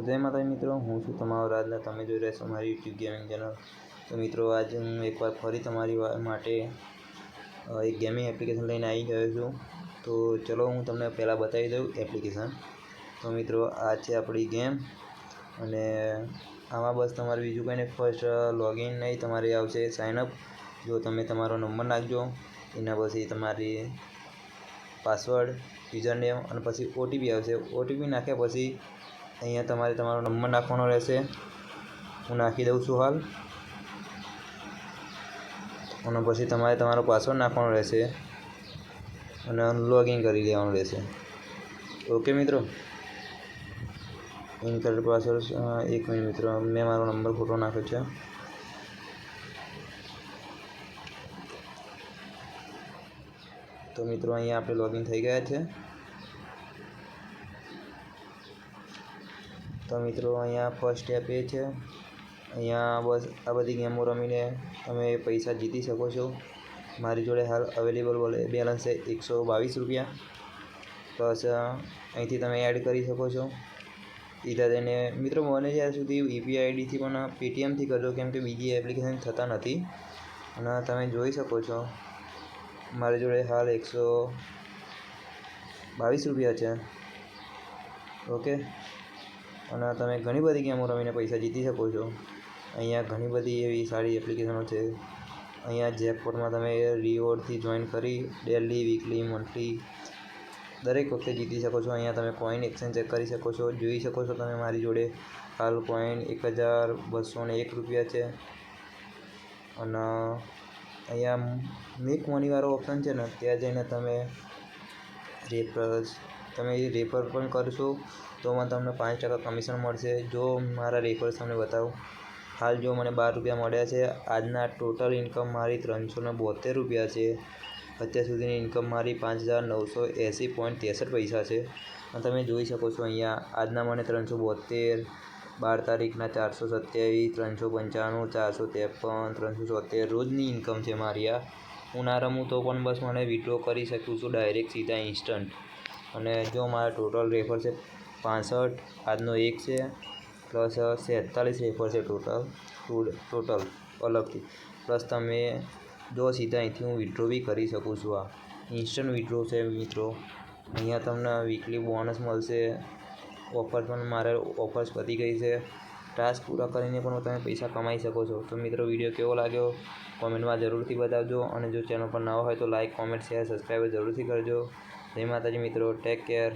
જય માતાજી મિત્રો, હું છું તમારો રાજના. તમે જોઈ રહ્યા છો મારી યુટ્યુબ ગેમિંગ ચેનલ. તો મિત્રો, આજે હું એકવાર ફરી તમારી માટે એક ગેમિંગ એપ્લિકેશન લઈને આવી ગયો છું. તો ચલો હું તમને પહેલાં બતાવી દઉં એપ્લિકેશન. તો મિત્રો, આ છે આપણી ગેમ અને આમાં બસ તમારે બીજું કંઈ નહીં, ફર્સ્ટ લોગિન નહીં, તમારે આવશે સાઇનઅપ. જો તમે તમારો નંબર નાખજો, એના પછી તમારી પાસવર્ડ, યુઝરનેમ અને પછી ઓટીપી આવશે. ઓટીપી નાખ્યા પછી અહીંયા તમારે તમારો નંબર નાખવાનો રહેશે. હું નાખી દઉં છું હાલ. અને પછી તમારે તમારો પાસવર્ડ નાખવાનો રહેશે અને લોગિન કરી લેવાનું રહેશે. ઓકે મિત્રો, ઇનકરેક્ટ પાસવર્ડ. એક મિનિટ મિત્રો, મેં મારો નંબર ખોટો નાખ્યો છે. તો મિત્રો, અહીંયા આપણે લોગિન થઈ ગયા છે. તો મિત્રો, અહીંયા ફર્સ્ટ સ્ટેપ એ છે, અહીંયા બસ આ બધી ગેમો રમીને તમે પૈસા જીતી શકો છો. મારી જોડે હાલ અવેલેબલ બેલેન્સ છે 122 રૂપિયા. પ્લસ અહીંથી તમે એડ કરી શકો છો. સીધા જઈને મિત્રો, બને જ્યાં સુધી યુપીઆઈ આઈડીથી પણ પેટીએમથી કરજો, કેમ કે બીજી એપ્લિકેશન થતા નથી. અને તમે જોઈ શકો છો મારી જોડે હાલ 122 રૂપિયા છે. ઓકે, અને તમે ઘણી બધી ગેમો રમીને પૈસા જીતી શકો છો. અહીંયા ઘણી બધી એવી સારી એપ્લિકેશનો છે. અહીંયા જેકપોટમાં તમે રિવોર્ડથી જોઈન કરી ડેલી, વીકલી, મંથલી દરેક વખતે જીતી શકો છો. અહીંયા તમે કોઈન એક્સચેન્જ ચેક કરી શકો છો. જોઈ શકો છો તમે મારી જોડે હાલ કોઈન 1201 રૂપિયા છે. અને અહીંયા મેક મનીવાળો ઓપ્શન છે ને, ત્યાં જઈને તમે રેફર પણ કરશો તો મને તમને 5% કમિશન મળશે. જો મારા રેફર્સ તમને બતાવું, હાલ જો મને 12 રૂપિયા મળ્યા છે. આજના ટોટલ ઇન્કમ મારી 372 રૂપિયા છે. અત્યાર સુધીની ઇન્કમ મારી 5980.63 પૈસા છે. અને તમે જોઈ શકો છો અહીંયા આજના મને 372, 12 તારીખના 427, 395, 453, 373 રોજની ઇન્કમ છે મારી. આ હું ના રમું તો પણ બસ મને વિડ્રો કરી શકું છું ડાયરેક્ટ સીધા ઇન્સ્ટન્ટ. અને જો મારા ટોટલ રેફર છે 65, આજનો એક છે, પ્લસ 47 રેફર છે ટોટલ અલગથી. પ્લસ તમે જો સીધા અહીંથી હું વિડ્રો બી કરી શકું છું. આ ઇન્સ્ટન્ટ વિડ્રો છે મિત્રો. અહીંયા તમને વીકલી બોનસ મળશે. ઓફર પણ મારે ઓફર્સ પતી ગઈ છે. ટાસ્ક પૂરા કરીને પણ તમે પૈસા કમાઈ શકો છો. તો મિત્રો, વિડીયો કેવો લાગ્યો કોમેન્ટમાં જરૂરથી બતાવજો. અને જો ચેનલ પર નવા હોય તો લાઇક, કોમેન્ટ, શેર, સબસ્ક્રાઈબ જરૂરથી કરજો. જય માતાજી મિત્રો, ટેક કેર.